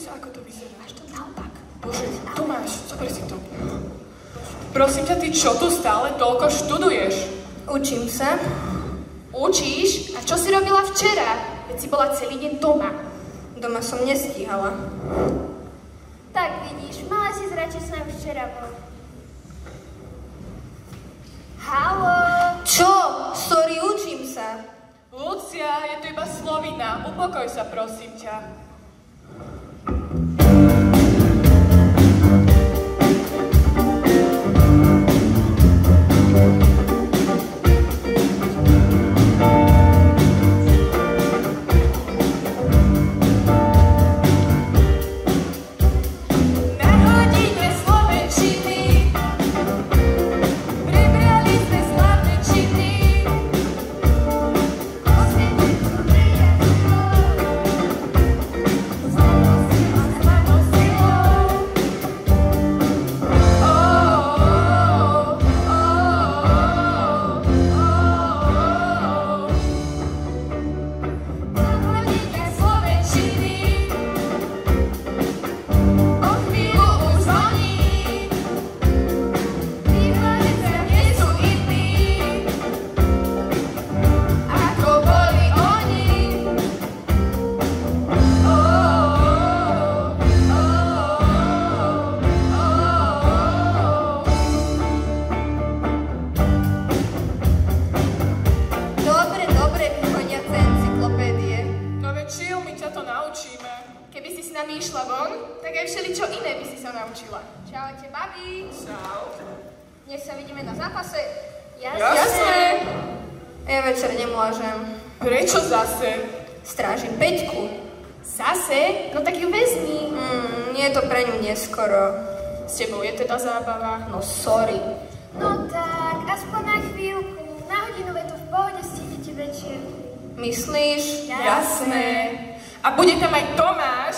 sa, ako to vyzerá. Máš to naopak. Bože, Tomáš, zober si to. Prosím ťa, ty čo tu stále toľko študuješ? Učím sa. Učíš? A čo si robila včera? Veď si bola celý deň doma. Doma som nestíhala. Tak vidíš, mala si zrať, že som včera bol. Haló? Čo? Sorry, učím sa. Lucia, je tu iba slovina. Upokoj sa, prosím ťa. Čaute, babi. Čau. Dnes sa vidíme na zápase. Jasné. Ja večer nemôžem. Prečo zase? Strážim Peťku. Zase? No tak ju vezmi. Nie je to pre ňu neskoro. S tebou je teda zábava? No sorry. No tak, aspoň na chvíľku. Na hodinu je to v pohode, stihnete večierku. Myslíš? Jasné. A bude tam aj Tomáš?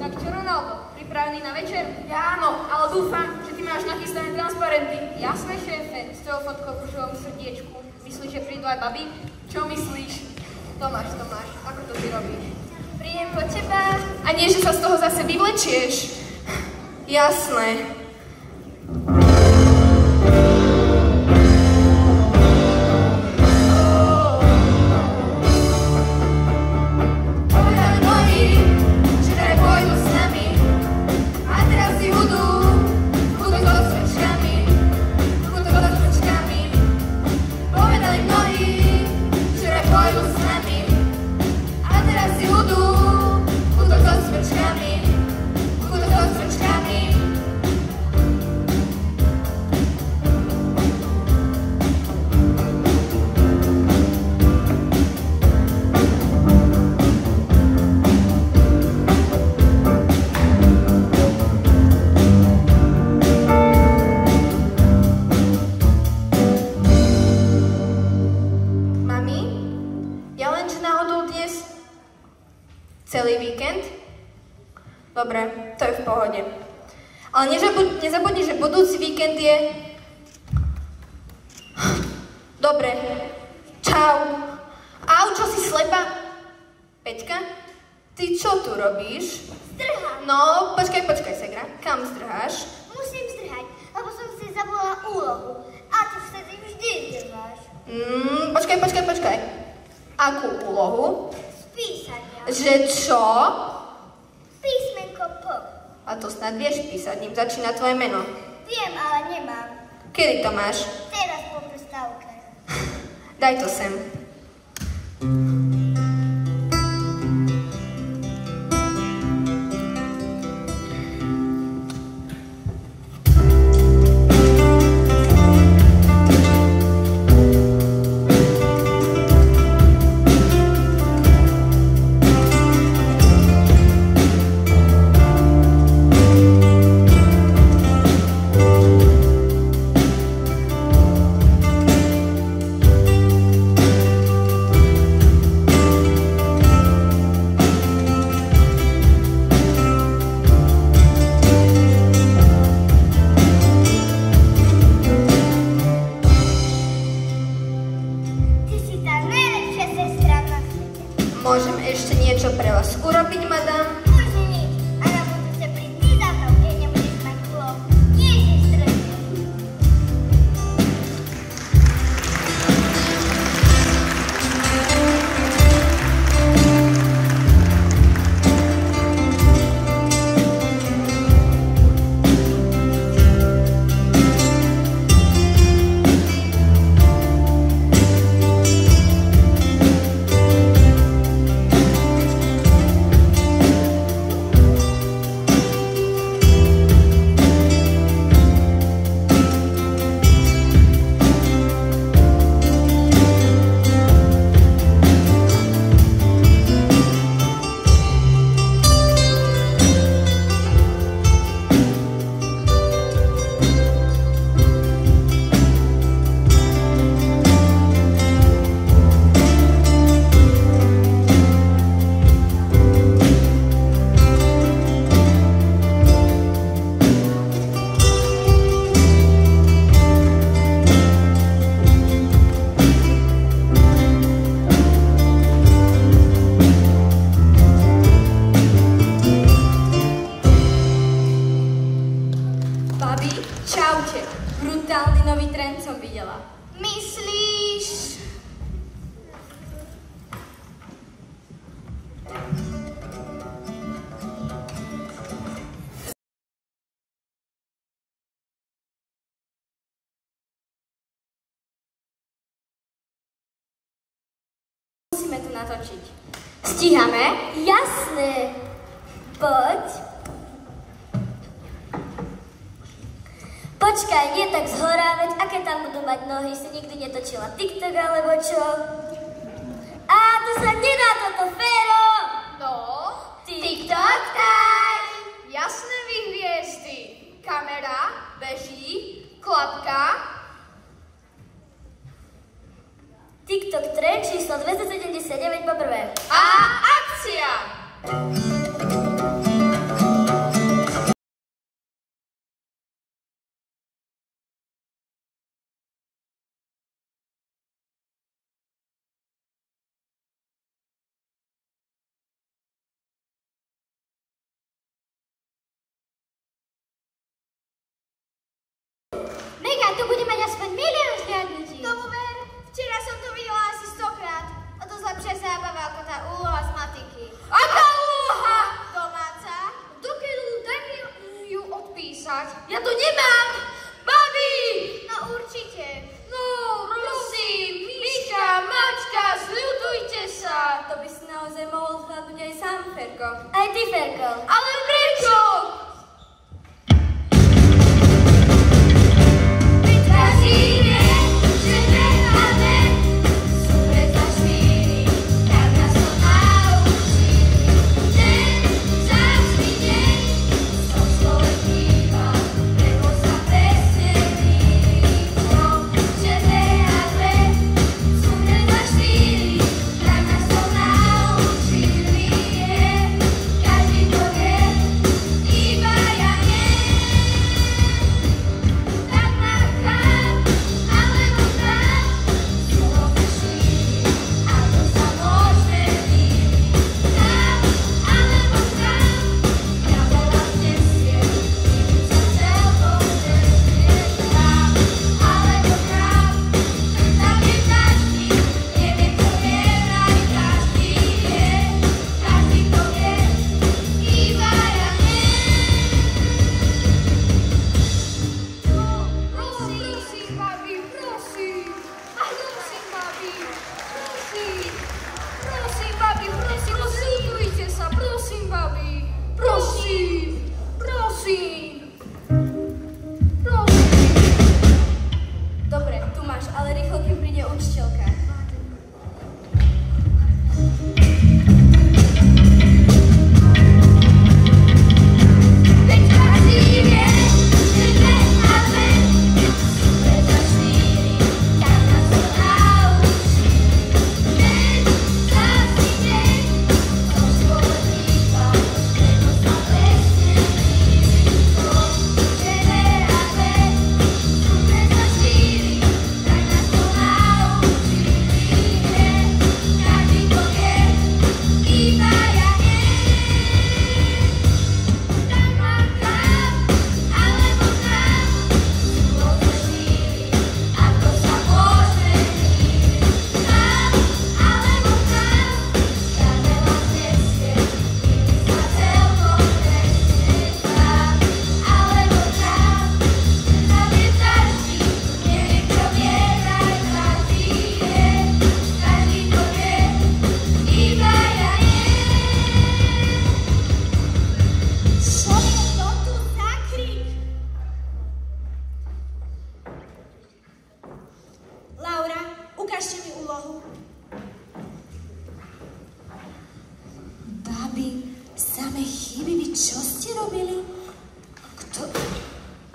Tak čo, Ronaldo? Pripravený na večer? Ja áno, ale dúfam, že ty máš nachystané transparenty. Jasné, šéfe, s tvojou fotkou v ružovom srdiečku. Myslíš, že prídu aj babi? Čo myslíš? Tomáš, ako to ty robíš? Príjem po teba. A nie, že sa z toho zase vyvlečieš. Jasné. Celý víkend? Dobre, to je v pohode. Ale nezabudni, že budúci víkend je... Dobre, čau. Au, čo si slepa? Peťka, ty čo tu robíš? Zdrhám. No, počkaj, Segra. Kam zdrháš? Musím zdrhať, lebo som si zavolala úlohu. A ty vtedy vždy zdrháš. Počkaj. Akú úlohu? Spísania. Že čo? Písmenko P. A to snad vieš písať, ním začína tvoje meno. Viem, ale nemám. Kedy to máš? Teraz po prestávke. Daj to sem. Čaute. Brutálny nový trend som videla. Myslíš? Musíme to natočiť. Stíhame? Jasné. Poď. Počkaj, nie tak zhorá, veď aké tam budú mať nohy, si nikdy netočila TikTok alebo čo? Á, to sa nedá toto, Féro! No, TikTok time! jasné vy hviezdy. Kamera, beží, klapka. TikTok trend číslo 279 poprvé. A akcia! Mega, to bude mať aspoň milión zhliadnutí. Tomu ver, včera som to videla asi 100-krát. O to lepšia zábava ako tá úloha z matiky. Aká úloha? Domáca? Dokiaľ daj mi ju odpísať. Ja to nemám! Babi! No určite. No, prosím, Miška, Mačka, zľutujte sa. To by si naozaj mohol zvládnuť aj sám, Ferko. Aj ty, Ferko. Ale prečo?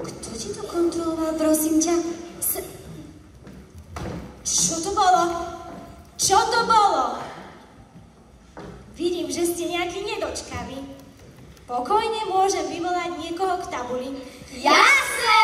Kto ti to kontroloval, prosím ťa? Čo to bolo? Čo to bolo? Vidím, že ste nejaký nedočkaví. Pokojne môžem vyvolať niekoho k tabuli. Jasné!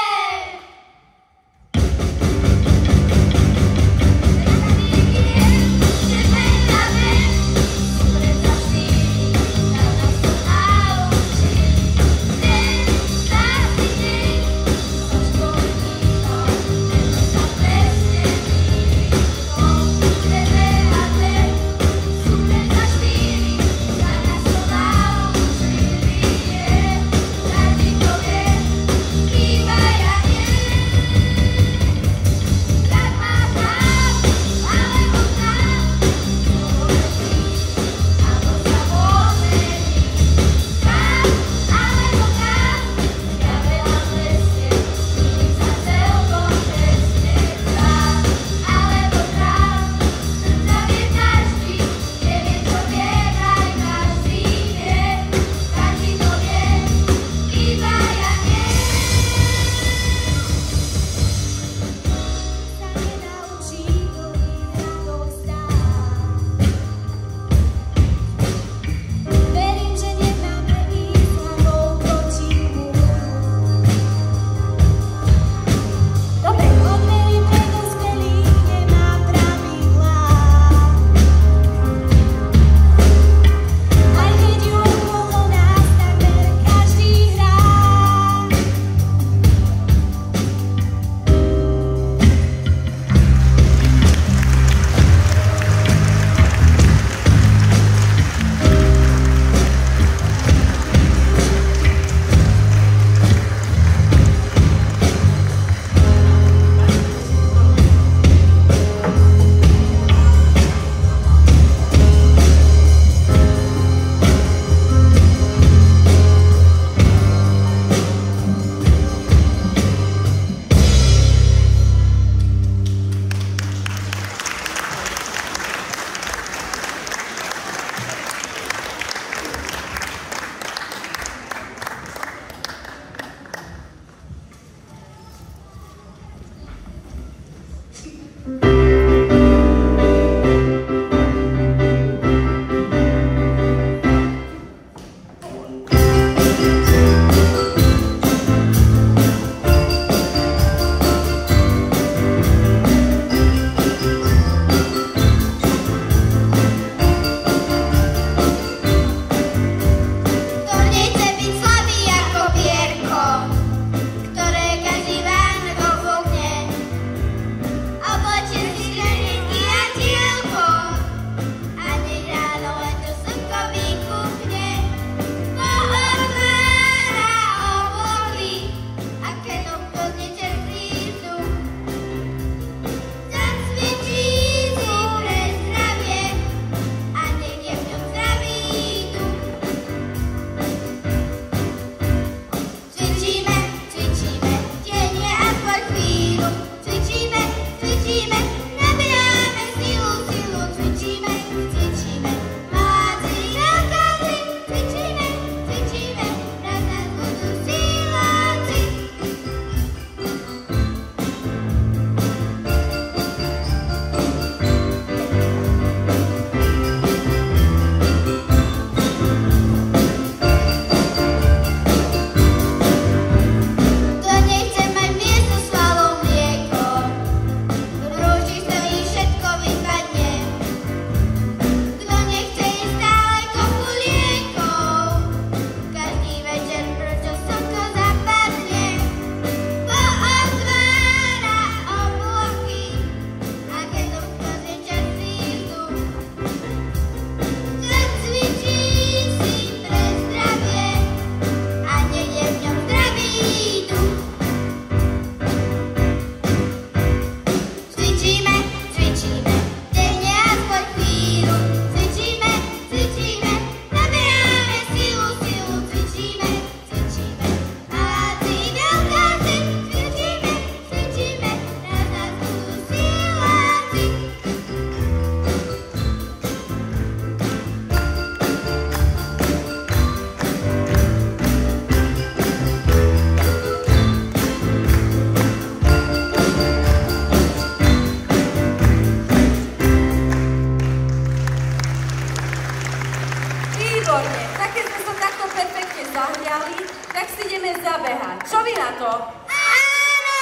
stiahli, tak si ideme zabehať. Čo vy na to? Áno!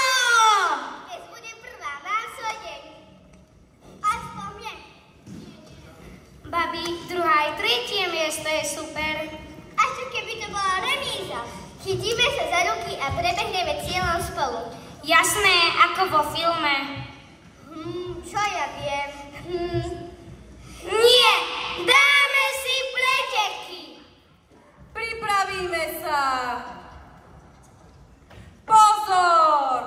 Dnes bude prvá, mám svoj deň. Aspoň mne. Babi, druhá aj tretie miesto je super. A čo keby to bola remíza? Chytíme sa za ruky a prebehneme cieľom spolu. Jasné, ako vo filme. Čo ja viem? Nie! Dáme si preteky! Pripravíme sa! Pozor!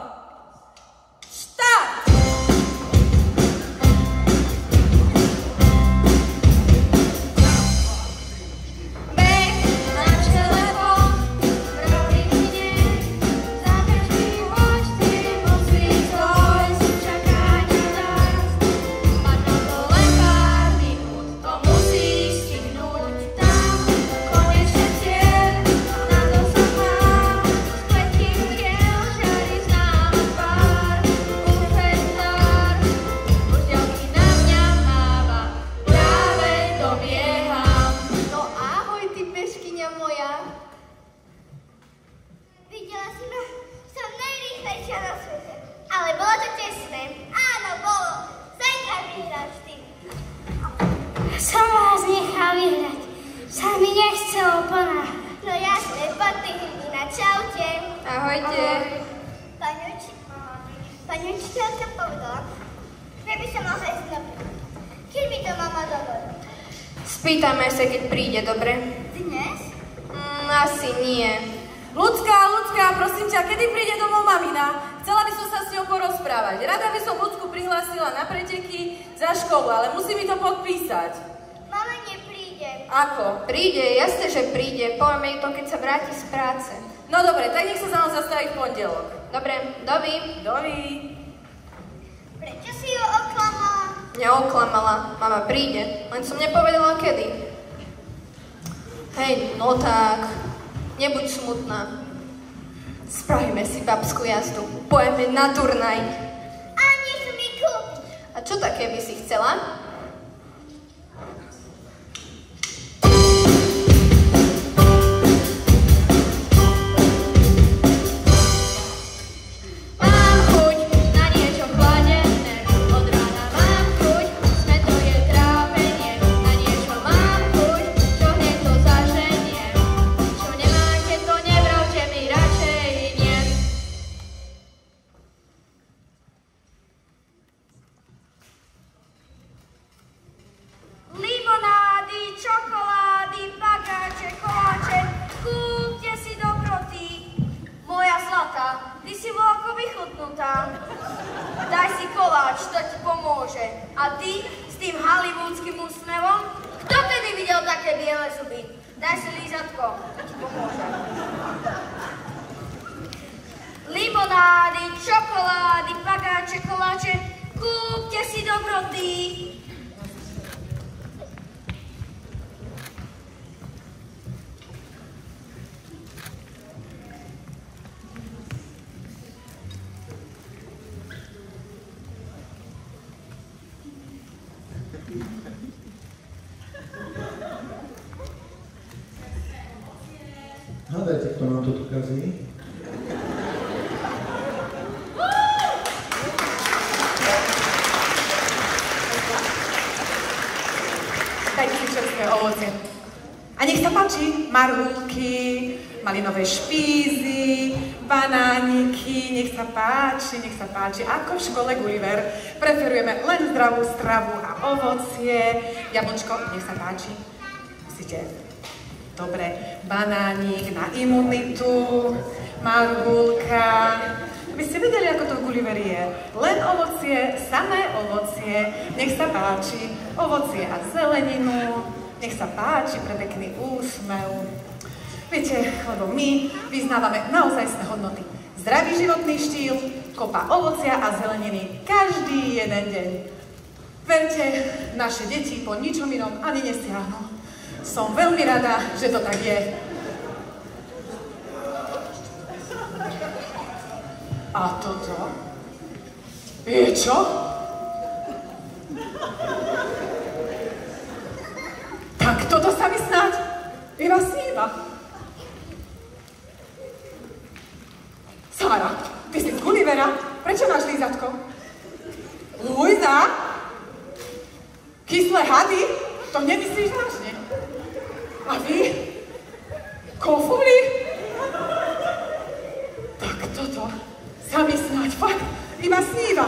Štart! Pani učiteľka povedala, že by sa mohla ísť na príklad. Keď mi to mama dovolí? Spýtame sa, keď príde, dobre? Dnes? Asi nie. Ľudská, prosím ťa, kedy príde domov mamina? Chcela by som sa s ňou porozprávať. Rada by som Ľudsku prihlásila na preteky za školu, ale musí mi to podpísať. Mama nepríde. Ako? Príde, jasne, že príde. Povieme jej to, keď sa vráti z práce. No dobre, tak nech sa za mnou zastaví v pondelok. Dobre, dovi. Prečo si ju oklamala? Neoklamala. Mama príde, len som nepovedala kedy. Hej, no tak, nebuď smutná. Spravíme si babskú jazdu. Pojeme na turnaj. A nech mi kúpi. A čo také by si chcela? Daj si koláč, to ti pomôže. A ty s tým hollywoodským úsmevom? Kto tedy videl také biele zuby? Daj si lízatko, to ti pomôže. Limonády, čokolády, pagáče, koláče, kúpte si dobroty. Hádajte, kto nám to tu kazí? Dajte si čerstvé ovocie. A nech sa páči, marhulky, malinové špízy, banániky, nech sa páči. Ako v škole Gulliver preferujeme len zdravú stravu a ovocie. Jablčko, nech sa páči. Musíte. Dobre, banánik na imunitu, marhulka. Aby ste vedeli, ako to v Gulliveri je. Len ovocie, samé ovocie, nech sa páči. Ovocie a zeleninu, nech sa páči pre pekný úsmev. Viete, lebo my vyznávame naozajstné hodnoty. Zdravý životný štýl, kopa ovocia a zeleniny každý jeden deň. Verte, naše deti po ničom inom ani nesiahnu. Som veľmi rada, že to tak je. A toto? Je čo? Tak toto sa mi snáď iba sníva. Sára, ty si z Gullivera? Prečo máš lízatko? Luisa? Kyslé hady? To nemyslíš vážne? A vy? Kofúry? Tak toto sa mi snáď fakt iba sníva.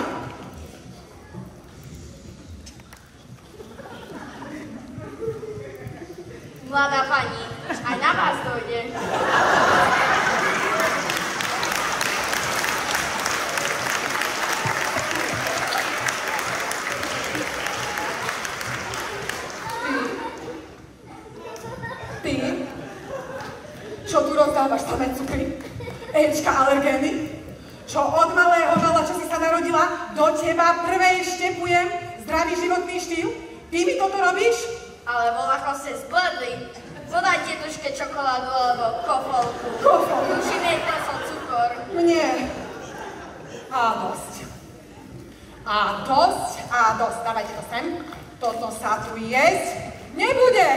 Mladá pani, aj na vás dojde. Ty? Čo tu rozdávaš samé cukry? Ečka alergény? Čo od malého mala, čo si sa narodila, do teba prvej štepujem zdravý životný štýl? Ty mi toto robíš? Ale voľako ste zbledli. Podajte tuške čokoládu alebo kofolku. Kofolku? Už im je klesol cukor. Mne. A dosť. A dosť, a dosť. Dávajte to sem. Toto sa tu jesť nebude.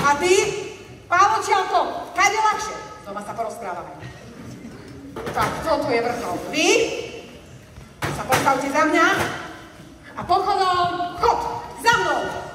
A ty, Pávočianko, kade ľahšie. Doma sa porozprávame. Tak, toto je vrchol. Vy sa postavte za mňa a pochodom chod za mnou.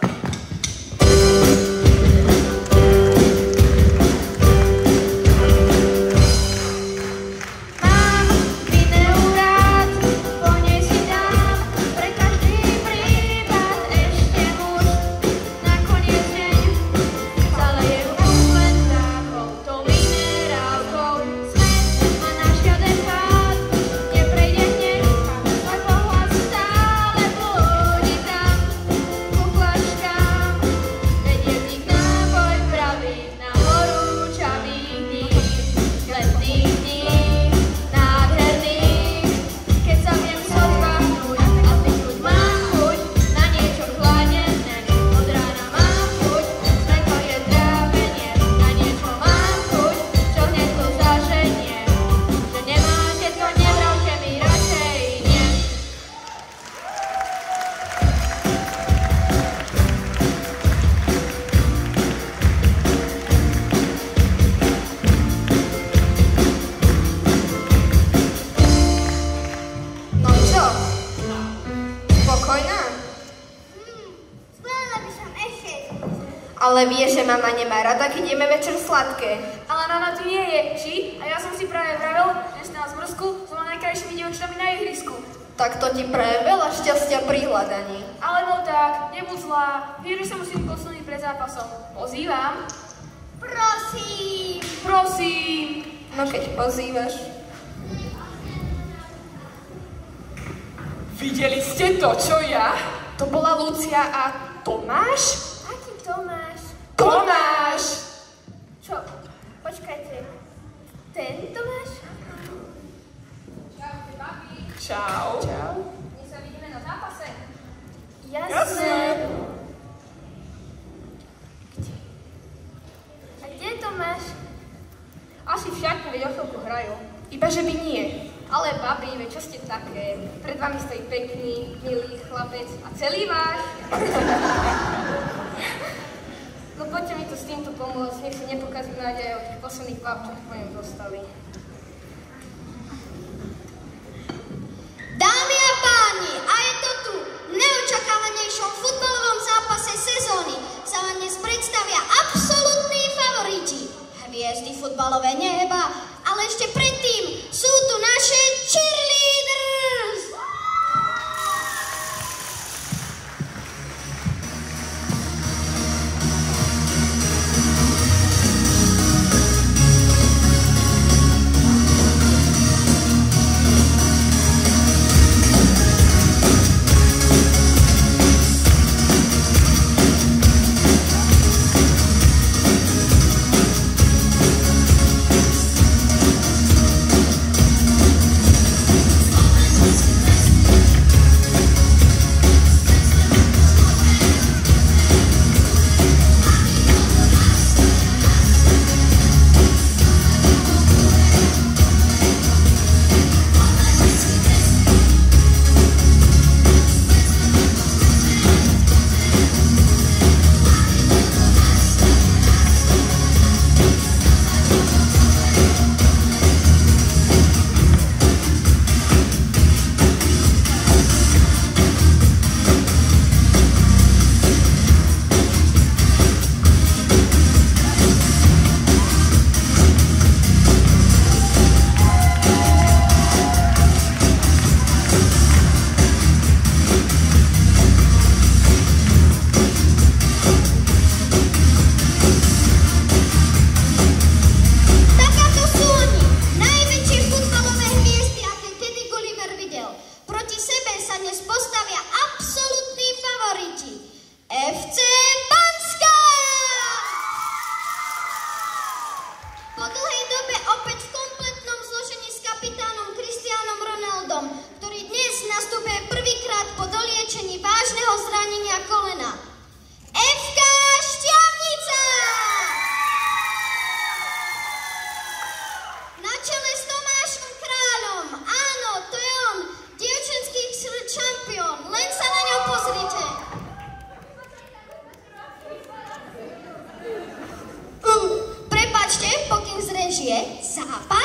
Ale vieš, že mama nemá rada, keď jeme večer sladké. Ale Nana tu nie je, či? A ja som si práve vravel, že si nás zmrzku s najkrajšími dievčatami na ihrisku. Tak to ti praje veľa šťastia pri hľadaní. Ale no tak, nebuď zlá. Vieš, že sa musím posunúť pred zápasom. Pozývam. Prosím. Prosím. No keď pozývaš. Videli ste to, čo ja? To bola Lucia a Tomáš? Aký Tomáš? Tomáš! Čo? Počkajte. Ten Tomáš? Čaute, babi. Čau. Čau. Dnes sa vidíme na zápase. Jasné. A kde je Tomáš? Asi však, veď o chvíľku hrajú. Iba že by nie. Ale babi, veď čo ste také? Pred vami stojí pekný, milý chlapec a celý váš. No poďte mi to s týmto pomôcť, nech si nepokazí nádej od tých posledných bab, čo po ňom zostali. Dámy a páni, a je to tu. V neočakávanejšom futbalovom zápase sezóny sa vám dnes predstavia absolútni favoriti. Hviezdy futbalové neba, ale ešte predtým sú tu naše cheerleaders.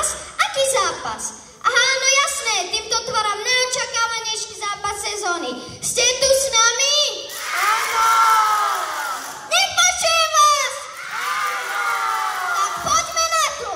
Zápas? Aký zápas? Aha, no jasné, týmto otváram najočakávanejší zápas sezóny. Ste tu s nami? Áno! Nepočujem vás! Áno! Tak poďme na to!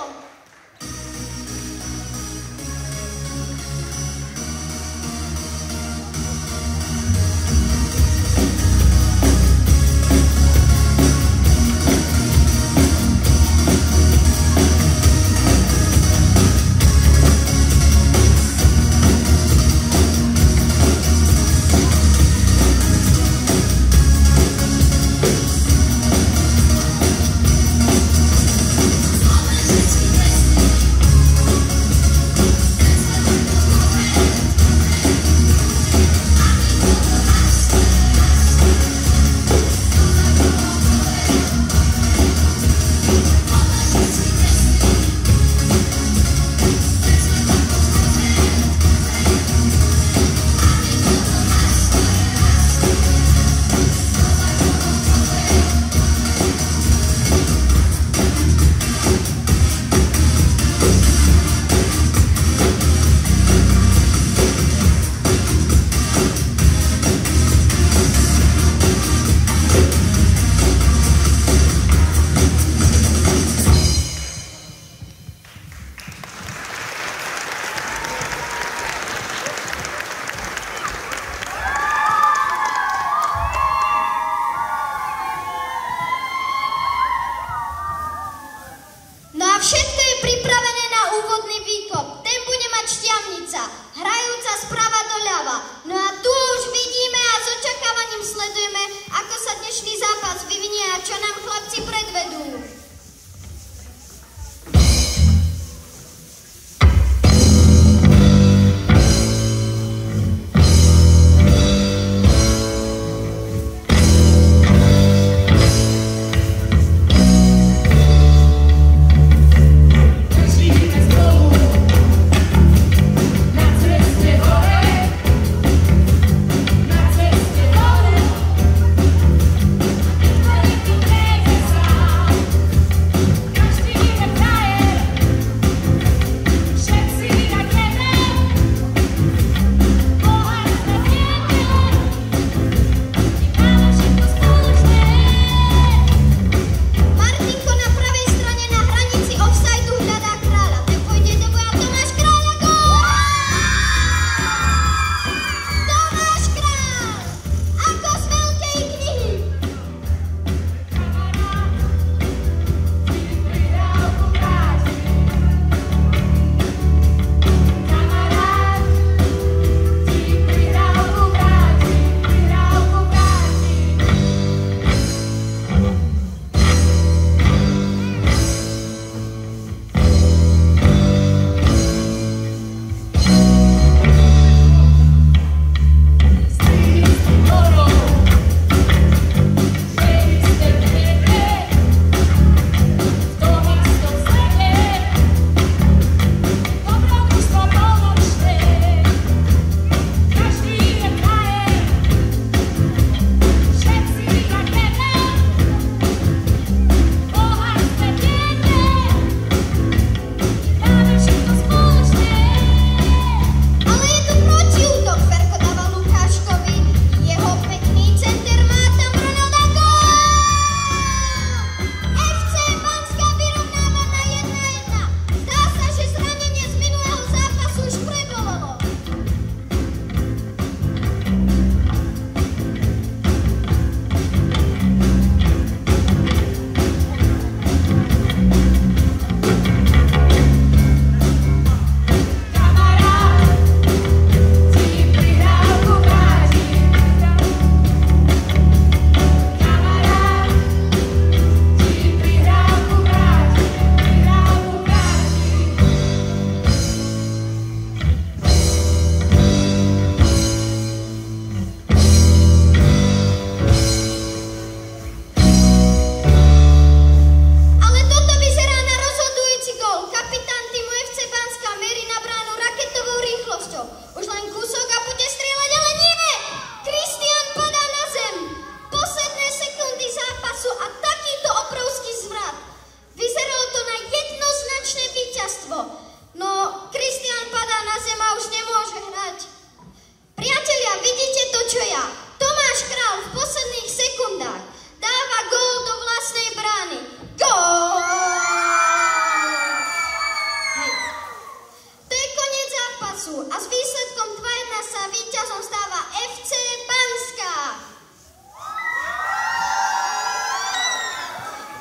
zápasu a s výsledkom 2-1 sa víťazom stáva FC Banská.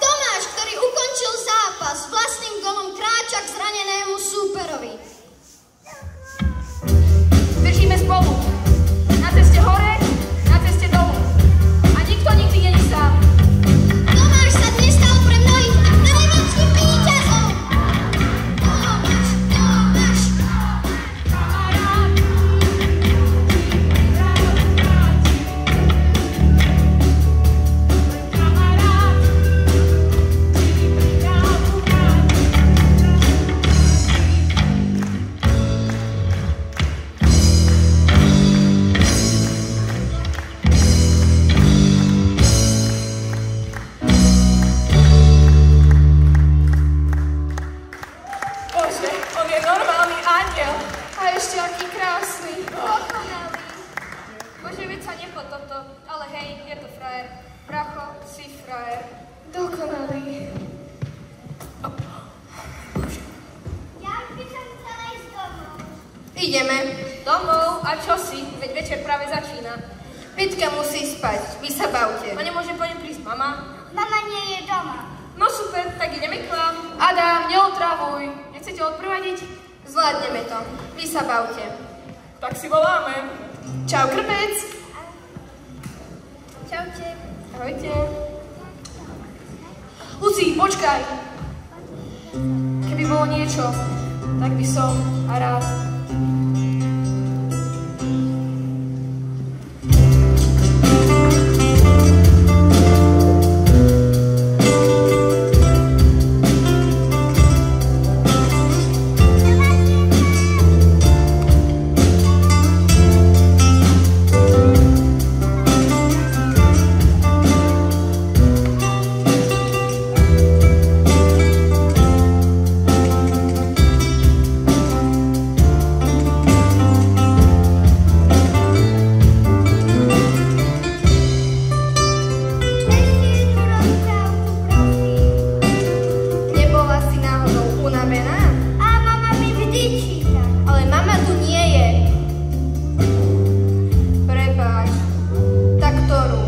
Tomáš, ktorý ukončil zápas vlastným golom, kráča k zranenému súperovi. Držíme spolu. Na ceste hore, na ceste dolu. A nikto nikdy nie je sám. Tomáš sa dnes stal pre mnohých najväčším víťazom. Tomáš. Bože, on je normálny aniel. A ešte aký krásny. Dokonalý. Bože, veď sa nechod toto. Ale hej, je to frajer. Bracho, si frajer. Dokonalý. Ja už by som chcela ísť domov. Ideme. Domov, a čo si? Veď večer práve začína. Peťka musí spať. Vy sa bavte. A nemôže po ňom prísť mama? Mama nie je doma. No super, tak ideme k vám. Adam, neotravuj. Nechcete odprevadiť? Zvládneme to. Vy sa bavte. Tak si voláme. Čau, krpec. Čaute. Ahojte. Luci, počkaj. Keby bolo niečo, tak by som rád. Nebola si náhodou unavená? A mama mi vždy číta. Ale mama tu nie je. Prepáč. Tak ktorú?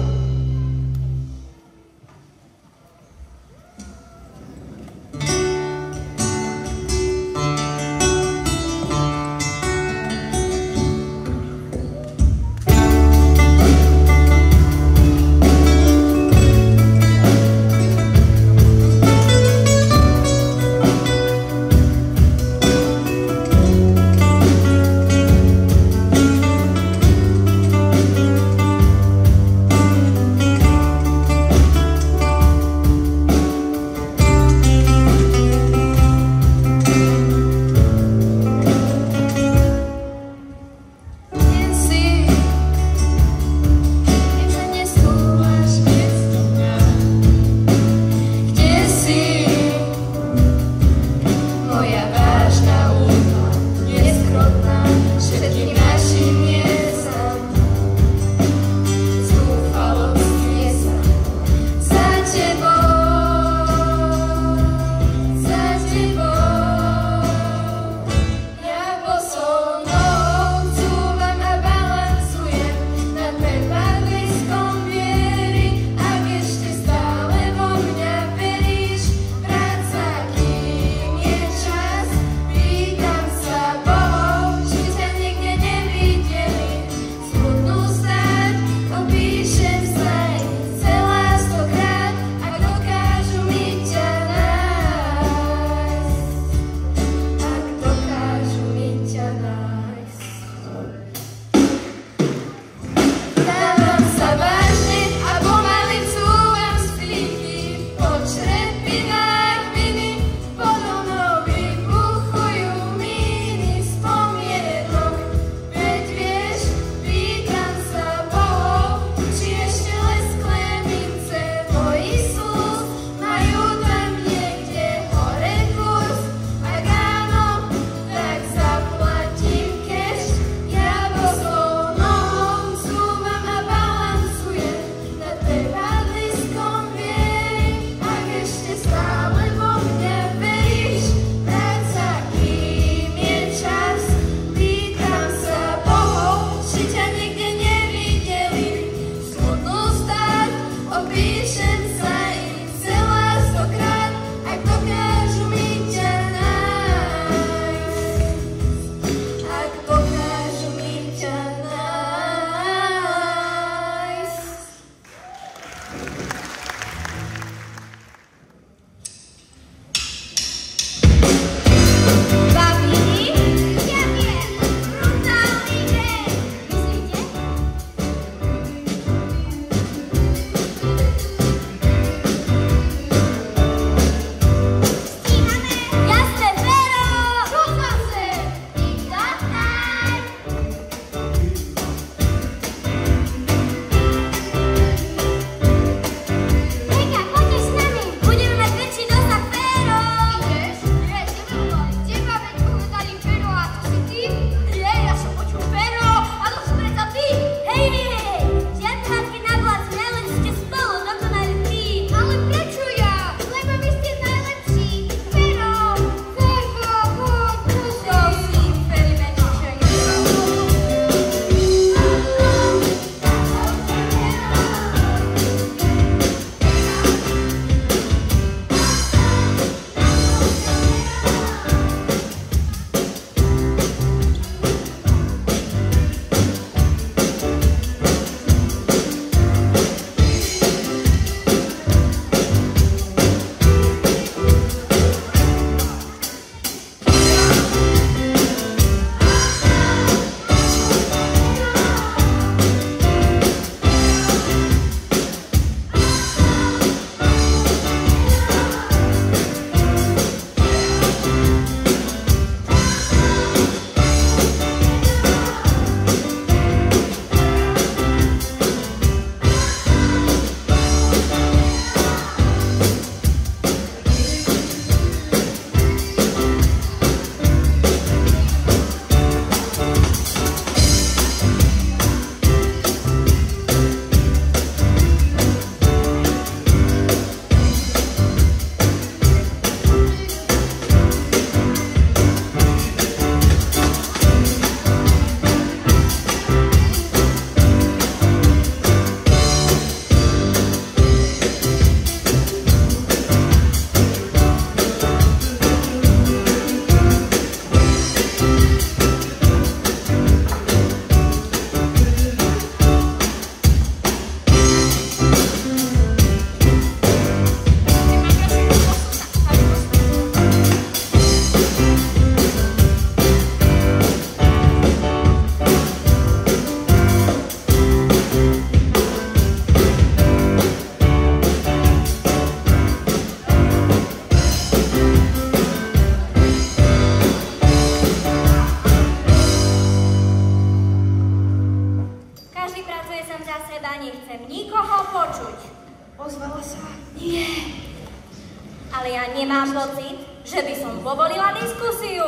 Ja nemám pocit, že by som povolila diskusiu.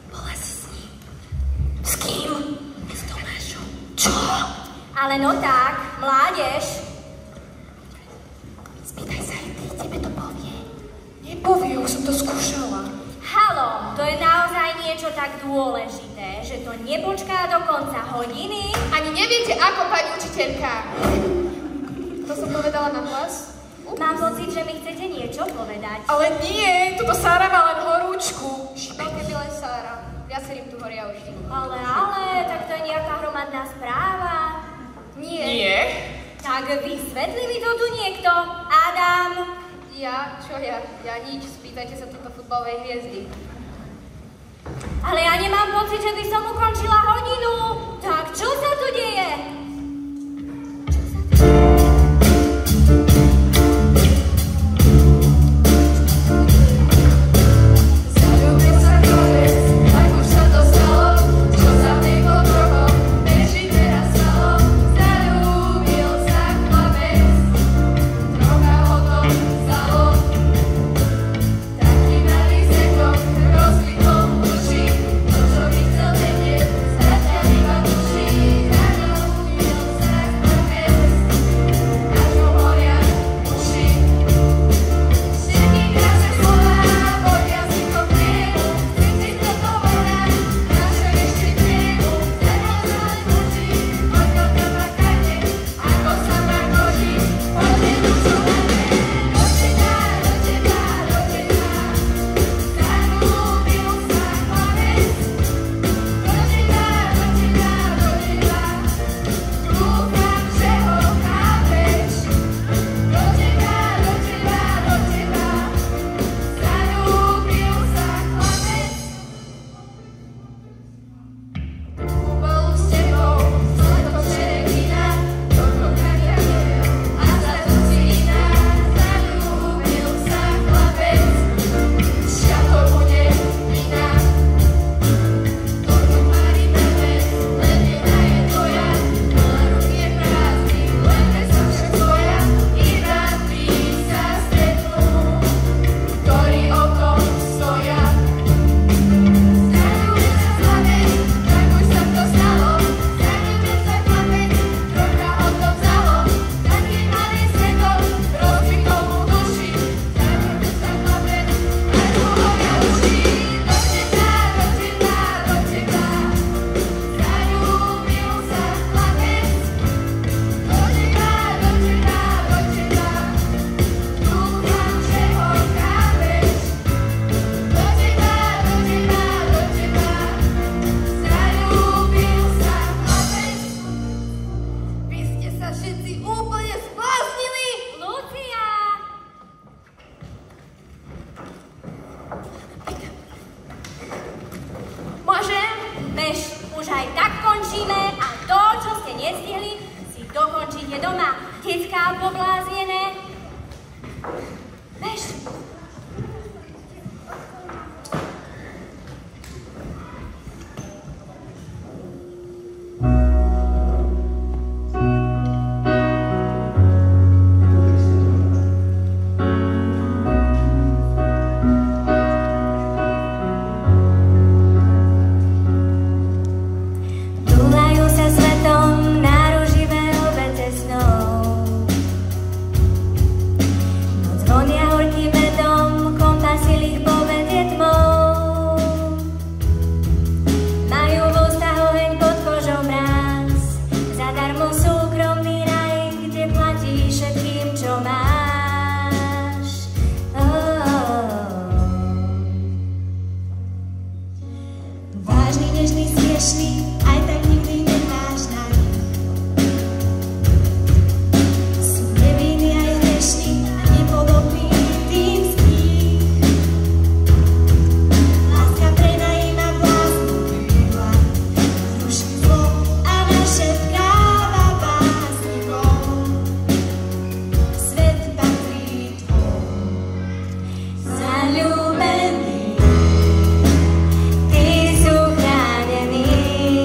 Bola si s ním. S kým? S Tomášom. Čo? Ale no tak, mládež. Spýtaj sa aj ty, tebe to povie. Nepovie, už som to skúšala. Haló, to je naozaj niečo tak dôležité, že to nepočká do konca hodiny. Ani neviete, ako, pani učiteľka. To som povedala na hlas? Mám pocit, že mi chcete niečo povedať. Ale nie, toto Sára má len horúčku. Veľké milé Sára. Viacerým tu horia už. Ale, tak to je nejaká hromadná správa. Nie? Tak vysvetli mi to tu niekto. Adam. Ja? Čo ja? Ja nič. Spýtajte sa túto futbalovej hviezdy. Ale ja nemám pocit, že by som ukončila hodinu. Tak čo sa tu deje? Zalúbený, ty sú chránení.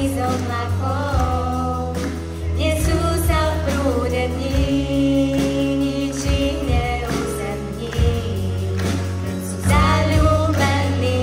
z oblakov, nesú sa v prúde dní, nič ich neuzemní, keď sú zaľúbení.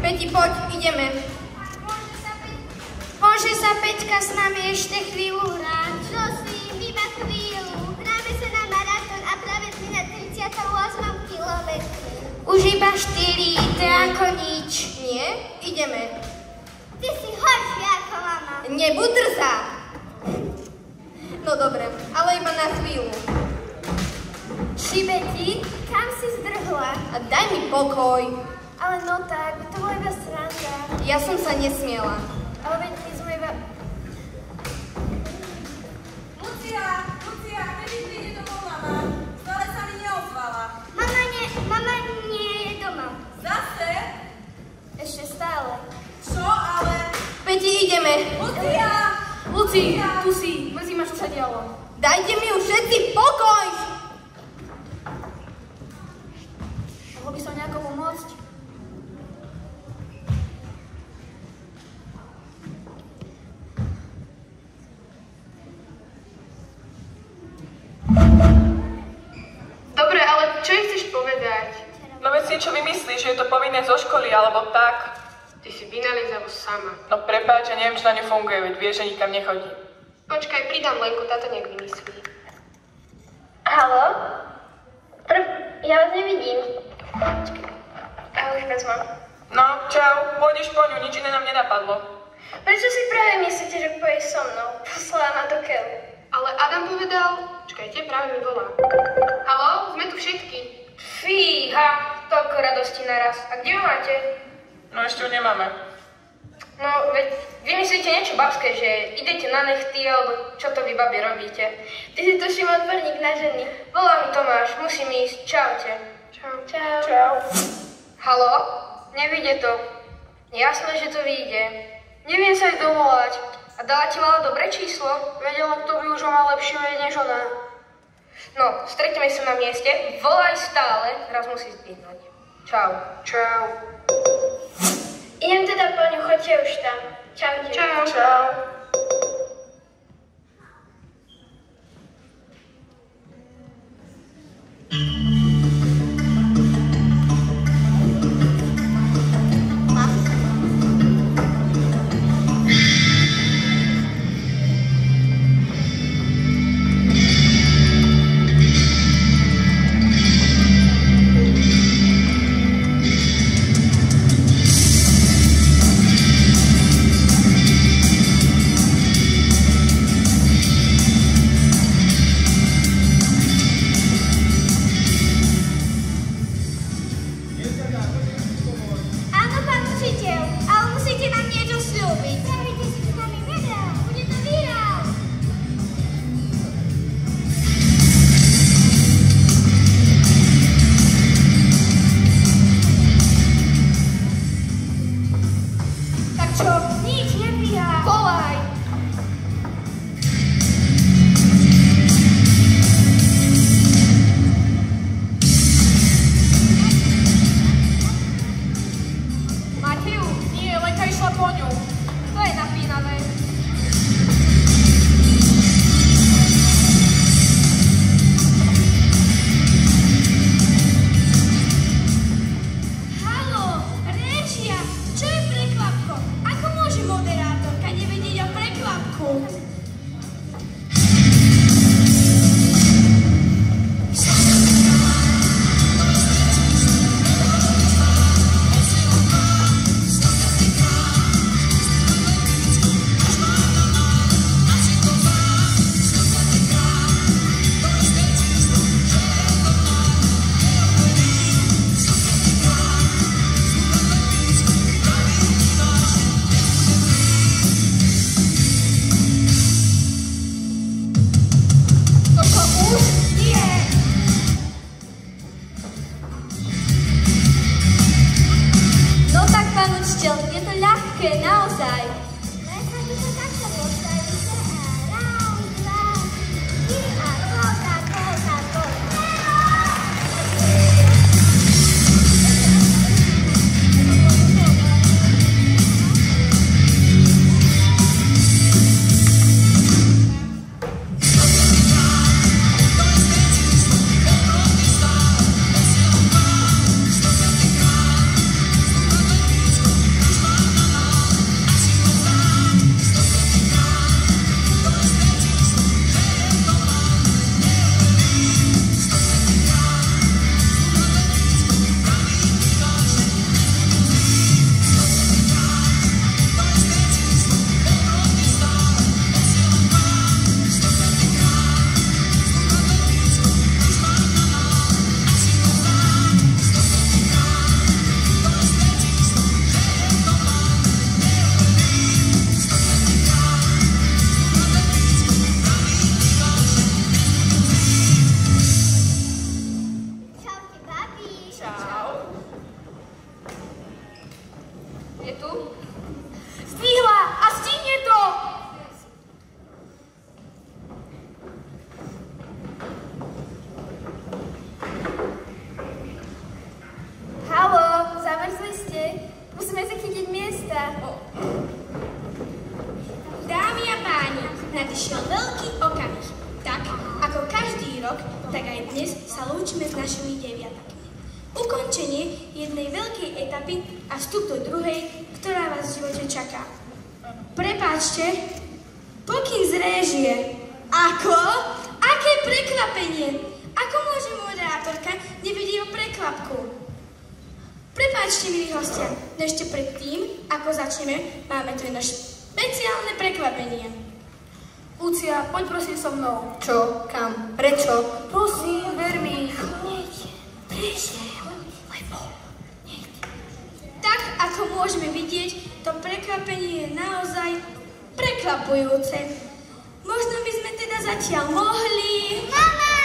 Peti, poď, ideme. Môže sa Peťka s nami ešte chvíľu hrať? Prosím, iba chvíľu. Hráme sa na maratón a práve sme na 38. kilometri. Už iba 4, to je ako nič. Nie? Ideme. Ty si horšia ako mama. Nebuď drzá. No dobre, ale iba na chvíľu. Šibeti, kam si zdrhla? A daj mi pokoj. Ale no tak, to bola iba sranda. Ja som sa nesmiela. Ale veď my sme iba... Lucia, kedy príde domov mama? Stále sa mi neozvala. Mama nie je doma. Zase? Ešte stále. Čo ale? Peti, ideme. Lucia! Luci, tu si. Mrzí ma, čo sa dialo. Dajte mi už všetci pokoj. Mohlo by sa nejako pomôcť? Dobre, ale čo jej chceš povedať? No veď si čo vymyslíš, že je to povinné zo školy, alebo tak? Ty si vynalizavú sama. No prepáč, ja neviem, čo na ňu funguje, veď vieš, že nikam nechodí. Počkaj, pridám Lenku, táto nejak vymyslí. Haló? Ja vás nevidím. A už vás mám. No, čau, pôjdeš po ňu, nič iné nám nenapadlo. Prečo si práve myslíte, že pôjdeš so mnou? Poslala ma do keľu. Ale Adam povedal... Čakajte, práve mi volá. Haló, sme tu všetky. Fíha, toľko radosti naraz. A kde ju máte? No ešte ju nemáme. No, veď vy myslíte niečo babské, že idete na nechty, alebo čo to vy babie robíte. Ty si tuším odborník na ženy. Volá mi Tomáš, musím ísť. Čaute. Čau. Čau. Haló? Nevyjde to. Jasné, že to vyjde. Neviem sa jej dovolať. A dala ti mala dobré číslo? Vedela, kto by už ho mal lepšie vedieť než ona. No, stretneme sa na mieste. Volaj stále. Raz musí zdvihnúť. Čau. Čau. Idem teda po ňu, choďte už tam. Čaute. Čau. Čau. Áno, pán učiteľ, ale musíte nám niečo sľúbiť. Spravíte si s nami veľa, bude to výraz. Tak čo? Nič, nepíha. Volaj. Máte ju? Nie, Lenka išla po ňu. To je napínavé. Haló, Réžia, čo je prekvapko? Ako môže je naozaj. Len sa tu to takto postavíte a raz, dva, tri a koza. Nadišiel veľký okamih. Tak, ako každý rok, tak aj dnes sa lúčime s našimi deviatakmi. Ukončenie jednej veľkej etapy a vstup do druhej, ktorá vás v živote čaká. Prepáčte, pokyn z réžie. Ako? Aké prekvapenie? Ako môže moderátorka nevidieť o prekvapku? Prepáčte, milí hostia, no ešte predtým, ako začneme, máme tu jedno špeciálne prekvapenie. Lucia, poď prosím so mnou. Čo? Kam? Prečo? Prosím, ver mi. Tak, ako môžeme vidieť, to prekvapenie je naozaj prekvapujúce. Možno by sme teda zatiaľ mohli... Mama!